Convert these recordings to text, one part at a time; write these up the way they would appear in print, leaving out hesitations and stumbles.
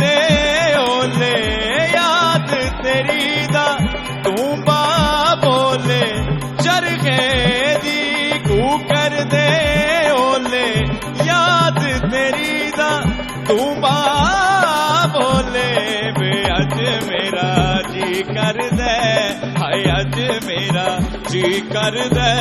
دے اولے یاد تیری دا تو با بولے چرخے دی کو کر دے اولے یاد تیری دا تو با بولے بے اج میرا جی کر دے ہائے اج میرا جی کر دے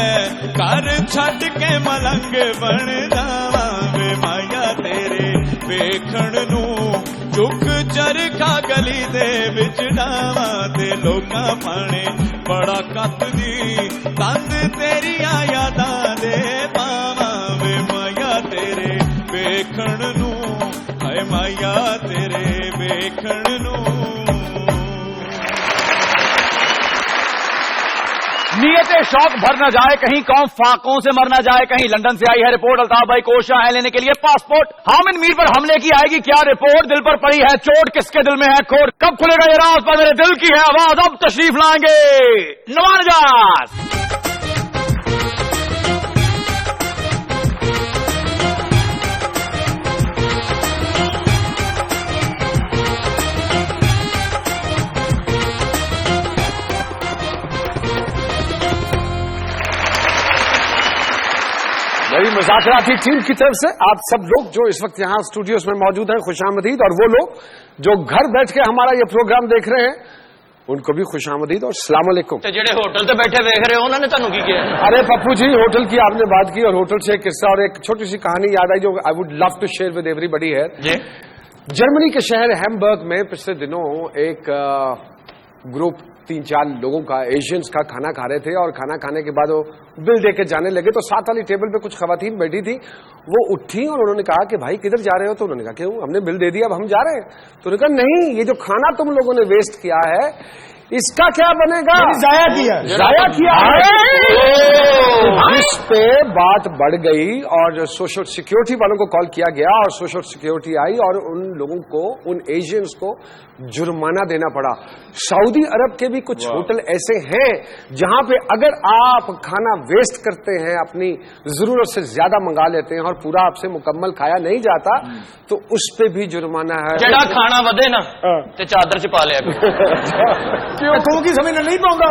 کر چھڈ کے ملنگ بن جاواں وے مایا تیرے ویکھن نوں چک چرخا گلی دے وچ ڈاواں تے لوکاں پانے بڑا کت دی تند تیریاں یاداں دے پاواں وے مایا تیرے ویکھن نوں ہائے مایا تیرے ویکھن نوں نیت شوق بھر نہ جائے کہیں قوم فاقوں سے مر نہ جائے کہیں لندن سے آئی ہے رپورٹ الطاف بھائی کوشاں ہے لینے کے لیے پاسپورٹ حامد میر پر حملے کی آئے گی کیا رپورٹ دل پر پڑی ہے چوٹ کس کے دل میں ہے کھوٹ کب کھلے گا یہ راز پر میرے دل کی ہے آواز اب تشریف لائیں گے نوان نجات میری مذاکراتی ٹیم کی طرف سے آپ سب لوگ جو اس وقت یہاں اسٹوڈیوز میں موجود ہیں خوش آمدید اور وہ لوگ جو گھر بیٹھ کے ہمارا یہ پروگرام دیکھ رہے ہیں ان کو بھی خوش آمدید اور السلام علیکم. جڑے ہوٹل تے بیٹھے دیکھ رہے ہو انہوں نے تانوں کی کیا؟ ارے پپو جی ہوٹل کی آپ نے بات کی اور ہوٹل سے ایک قصہ اور ایک چھوٹی سی کہانی یاد آئی جو I would love to share with every body. Germany کے شہر ہیمبرگ میں پچھلے دنوں ایک گروپ 3-4 لوگوں کا ایشینز کا کھانا کھا رہے تھے اور کھانا کھانے کے بعد وہ بل دے کے جانے لگے تو ساتھ والی ٹیبل پہ کچھ خواتین بیٹھی تھی وہ اٹھی اور انہوں نے کہا کہ بھائی کدھر جا رہے ہو تو انہوں نے کہا کہ ہم نے بل دے دیا اب ہم جا رہے ہیں تو انہوں نے کہا نہیں یہ جو کھانا تم لوگوں نے ویسٹ کیا ہے اس کا کیا بنے گا ضائع کیا اس پہ بات بڑھ گئی اور سوشل سیکیورٹی والوں کو کال کیا گیا اور سوشل سیکیورٹی آئی اور ان لوگوں کو ان ایشینز کو جرمانہ دینا پڑا. سعودی عرب کے بھی کچھ ہوٹل ایسے ہیں جہاں پہ اگر آپ کھانا ویسٹ کرتے ہیں اپنی ضرورت سے زیادہ منگا لیتے ہیں اور پورا آپ سے مکمل کھایا نہیں جاتا تو اس پہ بھی جرمانہ ہے. جڑا کھانا ودے نا تے چادر چھپا لیا کیوں کی سمجھ نہیں پاؤں گا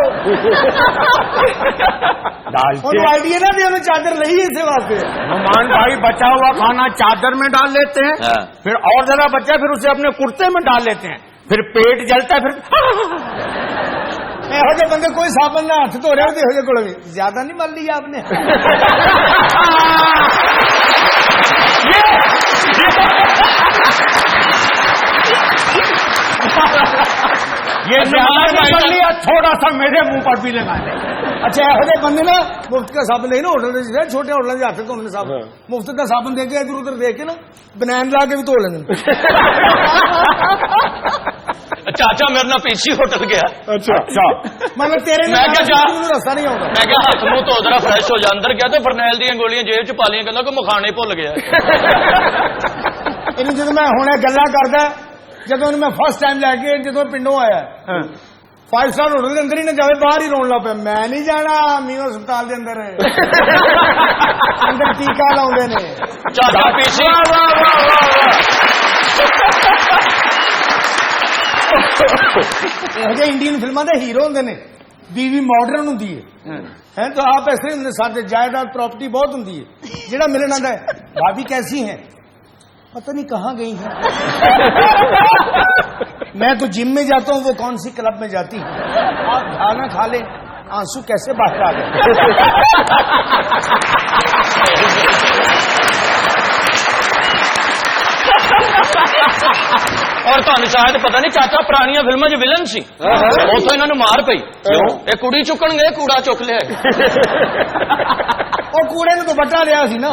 آئیڈیا نا بھی ہمیں چادر لئی ہے اسے واسطے. مہمان بھائی بچا ہوا کھانا چادر میں ڈال لیتے ہیں پھر اور زیادہ بچا پھر اسے اپنے کرتے میں ڈال لیتے ہیں پھر پیٹ جلتا ہے پھر یہ بندے کوئی صابن نہ ہاتھ دھو رہے ہوتے کو زیادہ نہیں مل لیا آپ نے یہ تھوڑا سا میرے منہ پر بھی لگا دیں. اچھا یہ بندے نا مفت کا صابن دے نا ہوٹل چھوٹے ہوٹل سے ہاتھ دھونے صابن مفت کا صابن دے کے ادھر ادھر دے کے نا بنین لا کے بھی دھو لیں. چاچا میرے نہ پیچھے ہوٹل گیا اچھا مطلب تیرے رستہ نہیں ہوگا میں کیا ہاتھ منہ تو ذرا فریش ہو جا اندر گیا تو فرنیل دیا گولیاں جیب چ پا لیا کہ مکھانے بھول گیا. جب میں ہوں گلا کردا جدو میں فرسٹ ٹائم لے کے جدو پنڈوں آیا 5 سٹار ہوٹل کے اندر ہی نہ جائے باہر ہی رون لگ پیا میں نہیں جانا میو ہسپتال کے اندر ٹیکا لاؤندے نے چاچا پیچھے انڈین فلموں کے ہیرو ہوں نے بیوی ماڈرن ہوں تو آپ ایسے ہوں ساتھ جائیداد پراپرٹی بہت ہوں جہاں ملن آتا ہے بھابھی کیسی ہیں پتہ نہیں کہاں گئی ہیں میں تو جم میں جاتا ہوں وہ کون سی کلب میں جاتی ہیں آپ کھانا کھا لیں آنسو کیسے باہر آ گئے اور تمہیں شاید پتا نہیں چاچا پرانی فلموں چ ولن سی اتوں انہوں نے مار پئی یہ کڑی چکن گئے کوڑا چک لیا وہ کوڑے نے تو بٹا لیا سی نا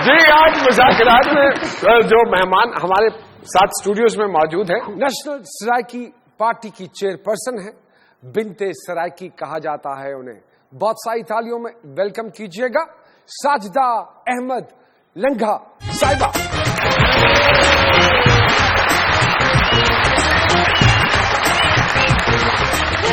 جی آج مذاکرات میں جو مہمان ہمارے ساتھ اسٹوڈیوز میں موجود ہیں نیشنل سرائکی پارٹی کی چیئرپرسن ہے بنتے سرائکی کہا جاتا ہے انہیں بہت ساری تالیوں میں ویلکم کیجئے گا ساجدہ احمد لنگھا صاحبہ.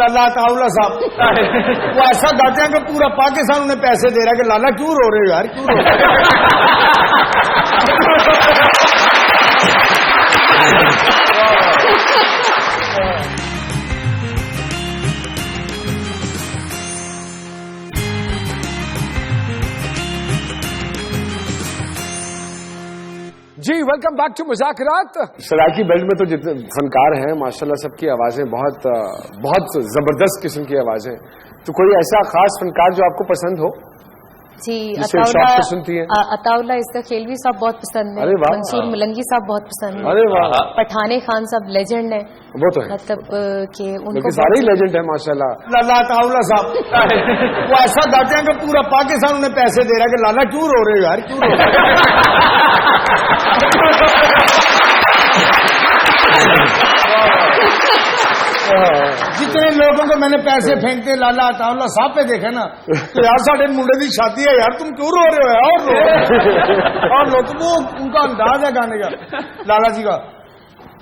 لالا عطاؤلہ صاحب وہ ایسا گاتے ہیں کہ پورا پاکستان انہیں پیسے دے رہا ہے کہ لالا کیوں رو رہے ہو یار، کیوں رو رہے جی ویلکم بیک ٹو مذاکرات. سرائکی بیلٹ میں تو جتنے فنکار ہیں ماشاءاللہ سب کی آوازیں بہت زبردست قسم کی آوازیں. تو کوئی ایسا خاص فنکار جو آپ کو پسند ہو؟ جی سنتی ہیں عطاؤلہ اسدخیلوی صاحب بہت پسند ہے، منصور ملنگی صاحب بہت پسند ہے، ارے واہ، پٹھانے خان صاحب لیجنڈ ہیں، وہ تو ہے مطلب کہ ان کو سارے ہی لیجنڈ ہیں ماشاءاللہ. لالا عطاؤلہ صاحب وہ ایسا گاتے ہیں کہ پورا پاکستان انہیں پیسے دے رہا ہے کہ لالا کیوں رو رہے ہو یار، کیوں رو رہے جتنے لوگوں کو میں نے پیسے پھینکتے لالا عطاؤلہ صاحب پہ دیکھا نا تو یار ساڑھے منڈے کی شادی ہے یار، تم کیوں رو رہے ہو یار، اور لو تو وہ ان کا انداز ہے گانے کا لالا جی کا.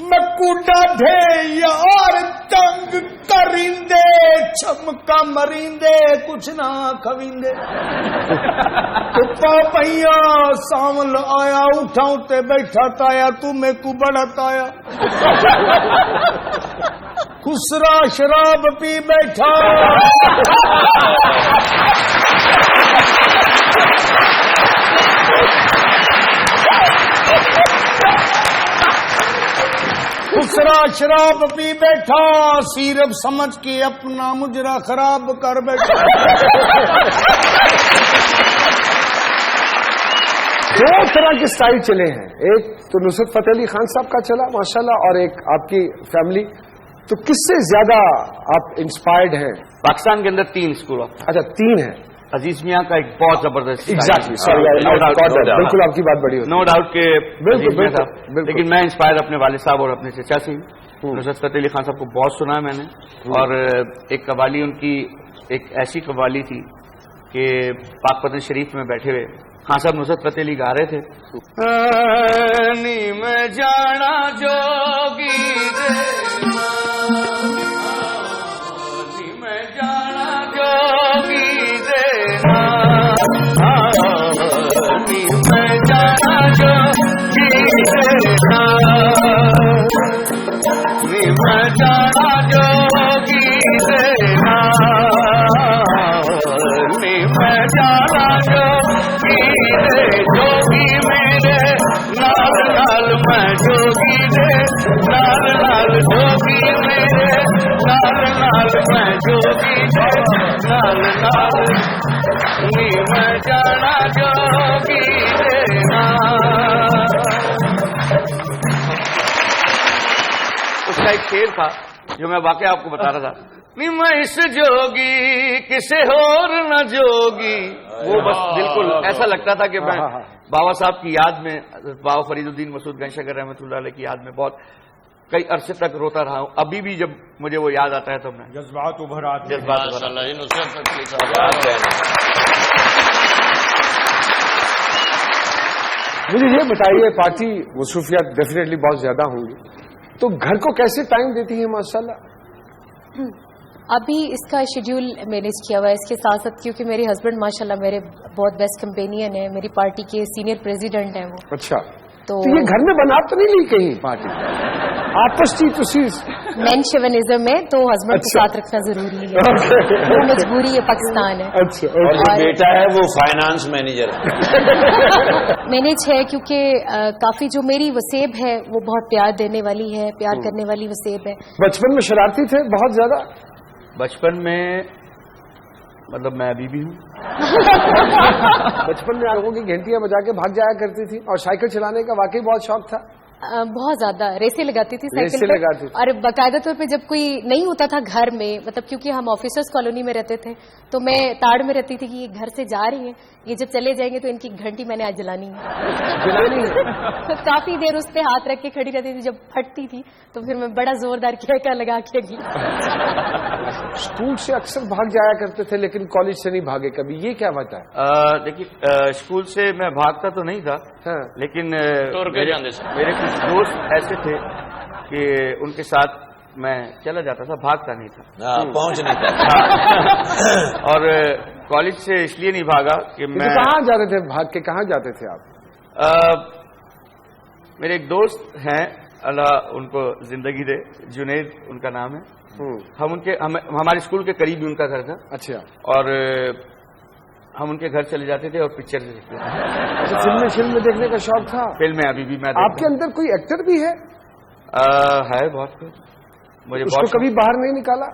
میں کوڈا دے یار تنگ کریندے چمکا مریندے کچھ نہ کھویندے پپیا ساول آیا اٹھا اٹھے بیٹھا تایا تمہیں کو بڑا تایا خسرا شراب پی بیٹھا خسرا شراب پی بیٹھا سیرب سمجھ کے اپنا مجرا خراب کر بیٹھا. دو طرح کے سٹائل چلے ہیں، ایک تو نصرت فتح علی خان صاحب کا چلا ماشاءاللہ اور ایک آپ کی فیملی. تو کس سے زیادہ آپ انسپائرڈ ہیں؟ پاکستان کے اندر 3 اسکول آف. اچھا 3 ہیں. عزیز میاں کا ایک بہت زبردست بالکل آپ کی بات بڑی ہوتی نو ڈاؤٹ کہ بالکل لیکن میں انسپائر اپنے والد صاحب اور اپنے چچا سے نصرت فتح علی خان صاحب کو بہت سنا ہے میں نے. اور ایک قوالی ان کی ایک ایسی قوالی تھی کہ پاک پتن شریف میں بیٹھے ہوئے خان صاحب نصرت فتح علی گا رہے تھے، نیم جانا جوگی اس کا ایک شعر تھا جو میں واقعہ آپ کو بتا رہا تھا، میں اس جوگی کسے اور نہ جوگی. وہ بس بالکل ایسا لگتا تھا کہ میں بابا صاحب کی یاد میں، بابا فرید الدین مسعود گنج شکر رحمۃ اللہ علیہ کی یاد میں بہت کئی عرصے تک روتا رہا ہوں. ابھی بھی جب مجھے وہ یاد آتا ہے تو میں جذبات ابھر آتے ہیں. مجھے یہ بتائیے، پارٹی مصروفیات ڈیفینیٹلی بہت زیادہ ہوں گی، تو گھر کو کیسے ٹائم دیتی ہیں ماشاءاللہ؟ ابھی اس کا شیڈیول مینیج کیا ہوا ہے، اس کے ساتھ ساتھ کیونکہ میرے ہسبینڈ ماشاءاللہ میرے بہت بیسٹ کمپینین ہیں، میری پارٹی کے سینئر پریزیڈنٹ ہیں وہ. اچھا، تو یہ گھر میں بنا تو نہیں لی کہیں پارٹی آپس کی مین شیونزم میں تو ہسبینڈ کو ساتھ رکھنا ضروری ہے، وہ مجبوری ہے، پاکستان ہے. اور بیٹا ہے وہ فائنانس مینیجر مینیج ہے کیونکہ کافی جو میری وسیب ہے وہ بہت پیار دینے والی ہے، پیار کرنے والی وسیب ہے. بچپن میں شرارتی تھے بہت زیادہ؟ بچپن میں مطلب میں ابھی بھی ہوں. بچپن میں لوگوں کی گھنٹیاں بجا کے بھاگ جایا کرتی تھی اور سائیکل چلانے کا واقعی بہت شوق تھا. بہت زیادہ ریسیں لگاتی تھی سائیکل پہ، اور باقاعدہ طور پہ جب کوئی نہیں ہوتا تھا گھر میں، مطلب کیونکہ ہم آفیسرز کالونی میں رہتے تھے تو میں تاڑ میں رہتی تھی کہ یہ گھر سے جا رہی ہیں، یہ جب چلے جائیں گے تو ان کی گھنٹی میں نے آج جلانی ہے. کافی دیر اس پہ ہاتھ رکھ کے کھڑی رہتی تھی، جب پھٹتی تھی تو پھر میں بڑا زوردار کھیکا لگا کے گئی. اسکول سے اکثر بھاگ جایا کرتے تھے لیکن کالج سے نہیں بھاگے کبھی، یہ کیا بات ہے؟ دیکھیے اسکول سے میں بھاگتا تو نہیں تھا لیکن میرے کچھ دوست ایسے تھے کہ ان کے ساتھ میں چلا جاتا تھا, بھاگتا نہیں تھا. پہنچ نہیں تھا. اور کالج سے اس لیے نہیں بھاگا کہ میں کہاں جاتے تھے, بھاگ کے کہاں جاتے تھے آپ؟ میرے ایک دوست ہیں, اللہ ان کو زندگی دے, جنید ان کا نام ہے. ہمارے اسکول کے قریب ہی ان کا گھر تھا. اچھا. اور ہم ان کے گھر چلے جاتے تھے اور پکچر دیکھتے تھے. فلم میں دیکھنے کا شوق تھا؟ فلمیں ابھی بھی میں آپ کے اندر کوئی ایکٹر بھی ہے؟ بہت کچھ. مجھے اس کو کبھی باہر نہیں نکالا؟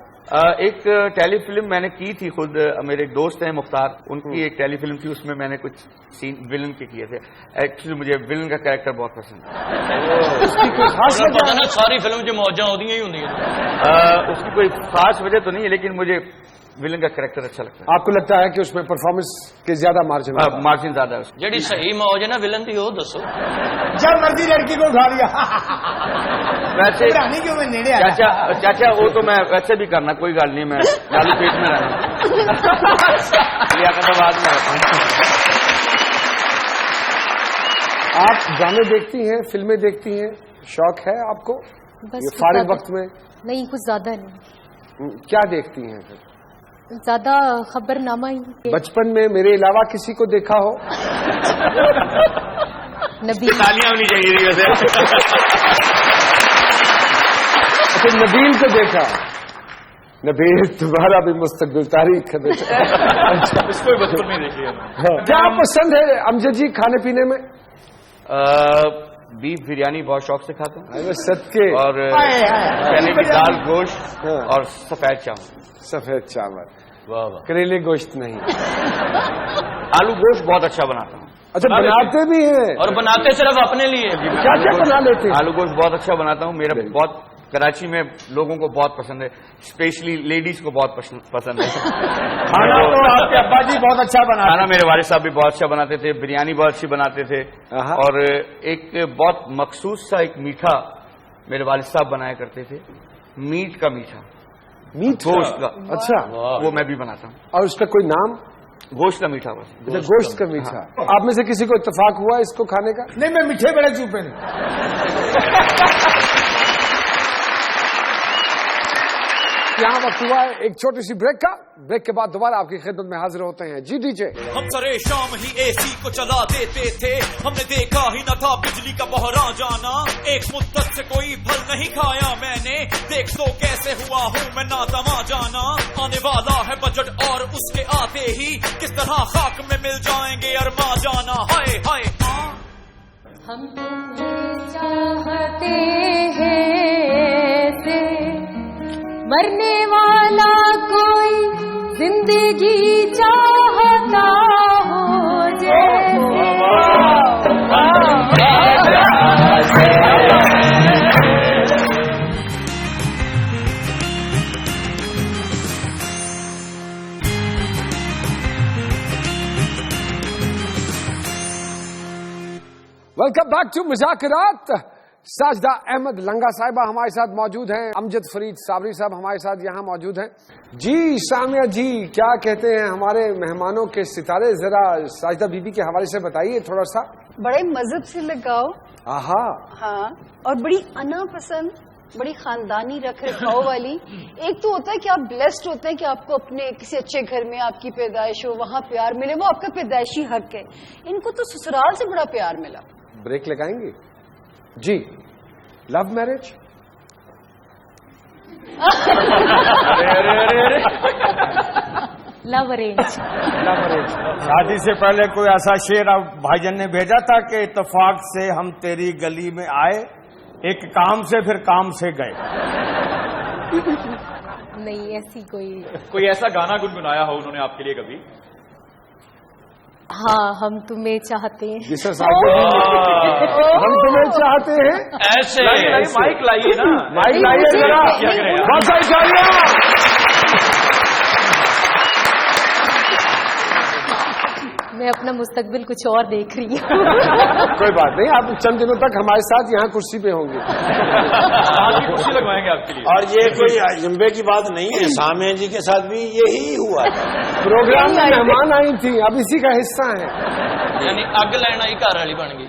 ایک ٹیلی فلم میں نے کی تھی خود. میرے ایک دوست ہیں مختار, ان کی ایک ٹیلی فلم تھی, اس میں میں نے کچھ سین ولن کے کیے تھے. ایکچولی مجھے ولن کا کریکٹر بہت پسند ہے. ساری فلم جو موجہ ہوتی ہی ہوتی اس کی کوئی خاص وجہ تو نہیں ہے, لیکن مجھے ولن کا کریکٹر اچھا لگتا ہے. آپ کو لگتا ہے کہ اس میں پرفارمنس کے زیادہ مارجن زیادہ ہے. جڑی صحیح موج ہے نا ولن کی, وہ دسو. جب مرضی لڑکی کو اٹھا لیا. ویسے چاچا وہ تو میں ویسے بھی کرنا, کوئی گل نہیں, میں چالو پیٹ میں رہنا. لیاقت میں رہتا ہوں. آپ ڈرامے دیکھتی ہیں, فلمیں دیکھتی ہیں, شوق ہے آپ کو بس فارغ وقت میں؟ نہیں, کچھ زیادہ نہیں. کیا دیکھتی ہیں پھر؟ زیادہ خبر نامہ ہی. بچپن میں میرے علاوہ کسی کو دیکھا ہو؟ نبی. تالیاں ہونی چاہیے ویسے. اچھا, نبیل کو دیکھا؟ نبیل تمہارا بھی مستقبل تاریخ ہے. اس کو بچپن میں دیکھیے. کیا پسند ہے امجد جی کھانے پینے میں؟ بیف بریانی بہت شوق سے کھاتا ہوں. صدقے. اور چنے کی دال, گوشت اور سفید چاول. سفید چاول, کریلے گوشت نہیں. آلو گوشت بہت اچھا بناتا ہوں. اچھا, بناتے بھی ہیں؟ اور بناتے صرف اپنے لیے. کیا کیا بنا لیتے ہیں؟ آلو گوشت بہت اچھا بناتا ہوں. میرا بہت کراچی میں لوگوں کو بہت پسند ہے, اسپیشلی لیڈیز کو بہت پسند ہے. کھانا تو آپ کے ابا جی بہت اچھا بنا. کھانا میرے والد صاحب بھی بہت اچھا بناتے تھے, بریانی بہت اچھی بناتے تھے. اور ایک بہت مخصوص سا ایک میٹھا میرے والد صاحب بنایا کرتے تھے, میٹ کا میٹھا. گوشت کا. اچھا, وہ میں بھی بناتا ہوں. اور اس کا کوئی نام؟ گوشت کا میٹھا. بس گوشت کا میٹھا. آپ میں سے کسی کو اتفاق ہوا اس کو کھانے کا؟ نہیں, میں میٹھے بڑے چوپے نہیں. یہاں وقت ہوا ہے ایک چھوٹی سی بریک کا. بریک کے بعد دوبارہ آپ کی خدمت میں حاضر ہوتے ہیں. جی ڈی جے. ہم سرے شام ہی اے سی کو چلا دیتے تھے, ہم نے دیکھا ہی نہ تھا بجلی کا بحران جانا. ایک مدت سے کوئی پھل نہیں کھایا میں نے, دیکھ تو کیسے ہوا ہوں میں ناتواں جانا. آنے والا ہے بجٹ اور اس کے آتے ہی کس طرح خاک میں مل جائیں گے ارما جانا. ہائے ہائے ہم تمہیں چاہتے ہیں ایسے, مرنے والا کوئی زندگی چاہتا ہو جیسے. ویلکم بیک ٹو مذاکرات. ساجدہ احمد لنگا صاحبہ ہمارے ساتھ موجود ہیں, امجد فرید صابری صاحب ہمارے ساتھ یہاں موجود ہیں. جی سامیہ جی, کیا کہتے ہیں ہمارے مہمانوں کے ستارے, ذرا ساجدہ بی بی کے حوالے سے بتائیے تھوڑا سا. بڑے مذہب سے لگاؤ. آہا. ہاں, اور بڑی انا پسند, بڑی خاندانی رکھ رکھاؤ والی. ایک تو ہوتا ہے کہ آپ بلیسڈ ہوتے ہیں کہ آپ کو اپنے کسی اچھے گھر میں آپ کی پیدائش ہو, وہاں پیار ملے, وہ آپ کا پیدائشی حق ہے. ان کو تو سسرال سے بڑا پیار ملا. بریک لگائیں گے جی. Love marriage? لو ارینج. شادی سے پہلے کوئی ایسا شعر بھائی جان نے بھیجا تھا کہ اتفاق سے ہم تیری گلی میں آئے, ایک کام سے پھر کام سے گئے. نہیں ایسی کوئی ایسا گانا گنگنایا ہو انہوں نے آپ کے لیے کبھی؟ ہاں, ہم تمہیں چاہتے ہیں. جی سر ہم تمہیں چاہتے ہیں. ایسے مائک لائیے نا, مائک لائیے ذرا. بہت ساری تالیاں. میں اپنا مستقبل کچھ اور دیکھ رہی ہوں. کوئی بات نہیں, آپ چند دنوں تک ہمارے ساتھ یہاں کرسی پہ ہوں گے. کرسی لگوائیں گے آپ کے لیے. اور یہ کوئی اجنبے کی بات نہیں ہے, سامیہ جی کے ساتھ بھی یہی ہوا. پروگرام میں مہمان آئی تھی, اب اسی کا حصہ ہیں. یعنی اگ لینا ہی گھر والی بن گئی.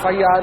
FIR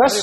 10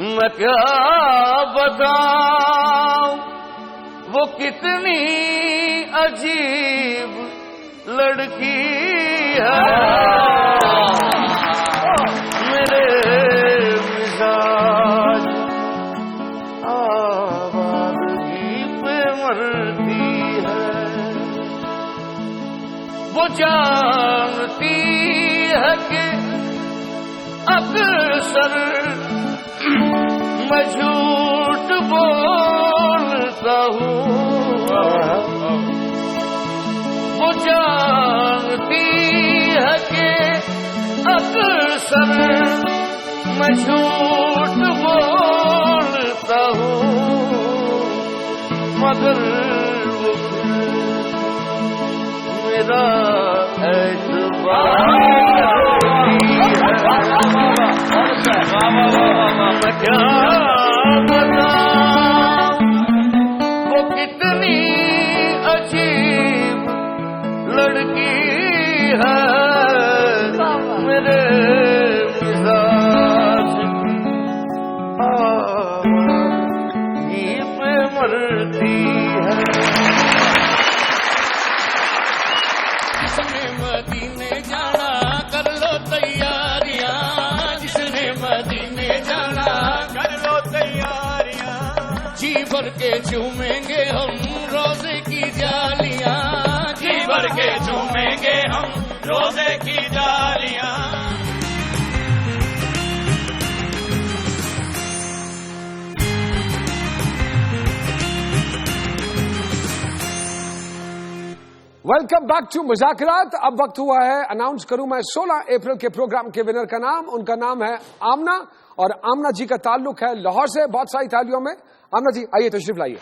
میں کیا بتاؤں وہ کتنی عجیب لڑکی ہے میرے مزاج آوارگی پہ مرتی ہے وہ جانتی ہے کہ اکثر میں جھوٹ بولتا ہوں وہ جانتی ہے کہ اکثر میں جھوٹ بولتا ہوں مگر وہ میرا اعتبار میں کیا بتاؤں وہ کتنی عجیب لڑکی ہے میرے مزاج آوارگی پہ مرتی ہے جس نے مدینے جانا کر لو تیاریاں جس نے مدینے جانا کر لو تیاریاں جی بھر کے چومیں گے ہم روزے کی جالیاں جی بھر کے چومیں گے ہم روزے کی جالیاں ویلکم بیک ٹو مذاکرات. اب وقت ہوا ہے اناؤنس کروں میں 16 اپریل کے پروگرام کے ونر کا نام. ان کا نام ہے آمنہ اور آمنہ جی کا تعلق ہے لاہور سے. بہت ساری تالیوں میں آمنہ جی آئیے تشریف لائیے.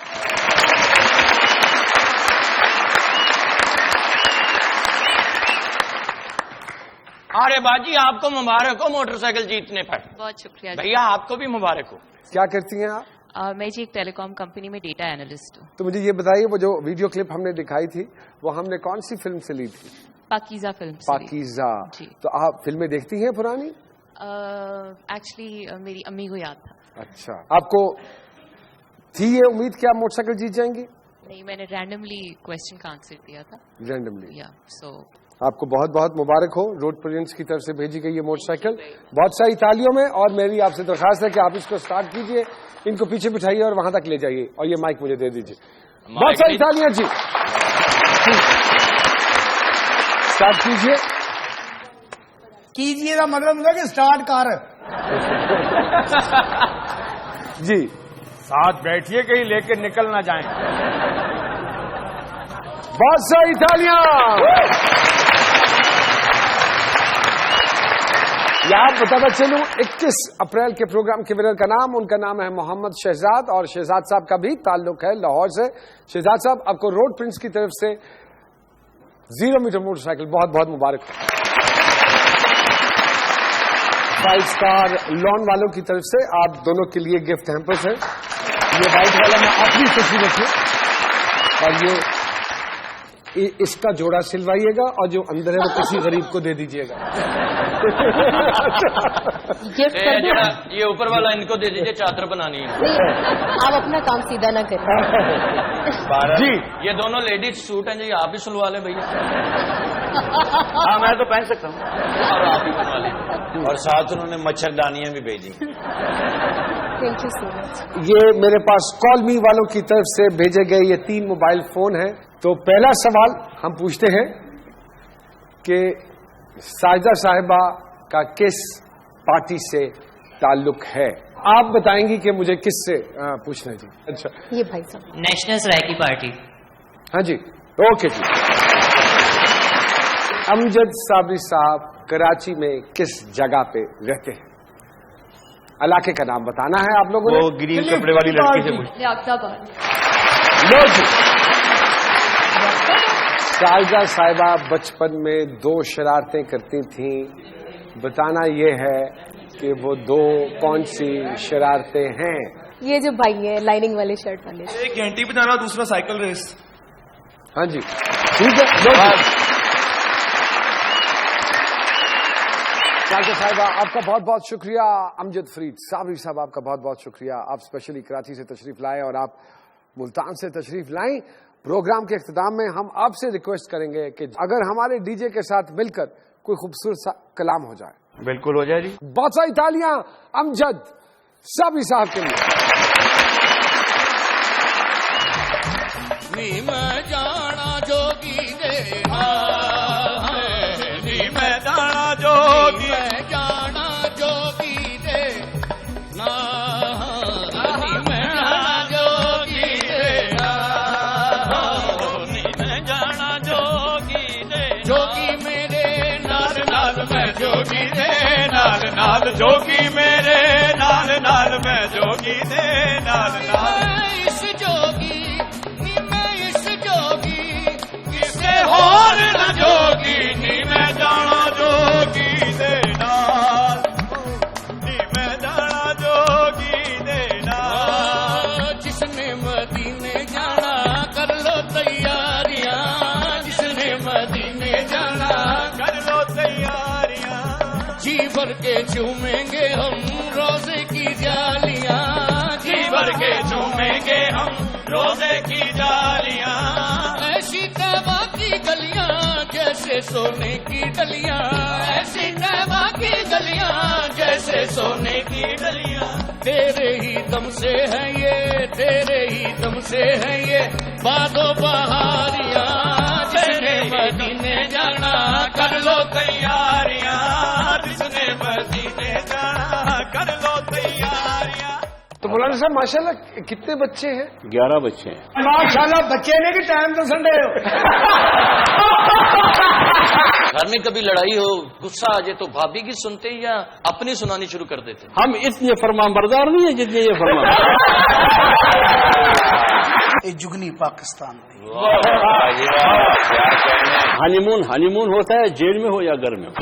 ارے باجی آپ کو مبارک ہو موٹر سائیکل جیتنے پر. بہت شکریہ بھیا آپ کو بھی مبارک ہو. کیا کرتی ہیں آپ؟ میں جی ایک ٹیلی کام کمپنی میں ڈیٹا اینالسٹ ہوں. تو مجھے یہ بتائیے وہ جو ویڈیو کلپ ہم نے دکھائی تھی وہ ہم نے کون سی فلم سے لی تھی؟ پاکیزہ فلم. پاکیزہ. جی. تو آپ فلمیں دیکھتی ہیں پرانی؟ ایکچولی میری امی کو یاد تھا. اچھا. آپ کو تھی یہ امید کہ آپ موٹر سائیکل جیت جائیں گی؟ نہیں میں نے رینڈملی کوشچن کا آنسر دیا تھا. رینڈملی. سو آپ کو بہت بہت مبارک ہو. روڈ پرنس کی طرف سے بھیجی گئی یہ موٹر سائیکل بہت ساری تالیوں میں. اور میری آپ سے درخواست ہے کہ آپ اس کو سٹارٹ کیجئے, ان کو پیچھے بٹھائیے اور وہاں تک لے جائیے اور یہ مائک مجھے دے دیجیے. بہت ساری تالیاں جی. سٹارٹ کیجئے. کیجئے کا مطلب ہوتا ہے کہ سٹارٹ کر جی. ساتھ بیٹھیے کہیں لے کے نکل نہ جائیں. بہت ساری تالیاں. یاد بتانا چلوں 21 اپریل کے پروگرام کے ونر کا نام, ان کا نام ہے محمد شہزاد اور شہزاد صاحب کا بھی تعلق ہے لاہور سے. شہزاد صاحب آپ کو روڈ پرنس کی طرف سے 0 میٹر موٹر سائیکل بہت بہت مبارک. 5 اسٹار لون والوں کی طرف سے آپ دونوں کے لیے گفٹ ہیمپرز ہے. یہ وائٹ والا میں اپنی تصویر رکھوں اور یہ اس کا جوڑا سلوائیے گا اور جو اندر ہے وہ کسی غریب کو دے دیجیے گا. یہ اوپر والا ان کو دے دیجیے, چادر بنانی ہے. آپ اپنا کام سیدھا نہ کریں. جی یہ دونوں لیڈیز سوٹ ہیں جی, آپ ہی سلوا لیں بھیا. ہاں میں تو پہن سکتا ہوں اور آپ ہی بنوا لیں. اور ساتھ انہوں نے مچھردانیاں بھی بھیجی. تھینک یو سو مچ. یہ میرے پاس کال می والوں کی طرف سے بھیجے گئے یہ 3 موبائل فون ہیں. تو پہلا سوال ہم پوچھتے ہیں کہ ساجدہ صاحبہ کا کس پارٹی سے تعلق ہے. آپ بتائیں گی کہ مجھے کس سے پوچھنا ہے جی. اچھا یہ بھائی صاحب نیشنل سرائکی پارٹی. ہاں جی اوکے جی. امجد صابری صاحب کراچی میں کس جگہ پہ رہتے ہیں؟ علاقے کا نام بتانا ہے آپ لوگوں نے. وہ گرین کپڑے والی لڑکی سے پوچھ. لو جی. ساجدہ صاحبہ بچپن میں 2 شرارتیں کرتی تھیں, بتانا یہ ہے کہ وہ 2 کون سی شرارتیں ہیں. یہ جو بھائی ہے لائننگ والے شرٹ والے, ایک گھنٹی بتانا, دوسرا سائیکل ریس. ہاں جی ٹھیک ہے. ڈاکٹر صاحبہ آپ کا بہت بہت شکریہ. امجد فرید صابری صاحب آپ کا بہت بہت شکریہ. آپ اسپیشلی کراچی سے تشریف لائے اور آپ ملتان سے تشریف لائیں. پروگرام کے اختتام میں ہم آپ سے ریکویسٹ کریں گے کہ اگر ہمارے ڈی جے کے ساتھ مل کر کوئی خوبصورت سا کلام ہو جائے. بالکل ہو جائے جی. بہت ساری تالیاں امجد صابری صاحب کے لیے. میں جانا جوگی دے میں جانا جوگی میں جانا جوگی دے میں جانا جوگی دے میں جانا جوگی دے جوگی میرے نال نال میں جوگی دے نال نال جوگی میرے نال نال میں جوگی دے نال نال اس جوگی ہور نہ جوگی نی میں جانا جوگی دے نال نی میں جانا جوگی دے نال. جس نے مدینے جانا کر لو تیاریاں جس نے مدینے جانا کر لو تیاریاں جی بھر کے چومیں گے ہم روزے کی جالیاں جی بھر کے چومیں گے ہم روزے کی جالیاں. ایسی تیبہ کی گلیاں جیسے سونے کی ڈلیاں ایسی تیبہ کی گلیاں جیسے سونے کی ڈلیاں. تیرے ہی دم سے ہے یہ تیرے ہی دم سے ہے یہ بادو بہاریاں جس نے مدینے جانا کر لو تیاریاں جس نے مدینے جانا کر لو تیاریاں. تو مولانا صاحب ماشاءاللہ کتنے بچے ہیں؟ 11 بچے ہیں. ماشاءاللہ بچے نے کہ ٹائم تو سنڈے ہو. گھر میں کبھی لڑائی ہو غصہ آ جائے تو بھابھی کی سنتے ہیں یا اپنی سنانی شروع کر دیتے ہیں؟ ہم اتنے فرمان بردار نہیں ہیں جتنے یہ فرمان. یہ جگنی پاکستان میں ہنی مون ہوتا ہے جیل میں ہو یا گھر میں ہو.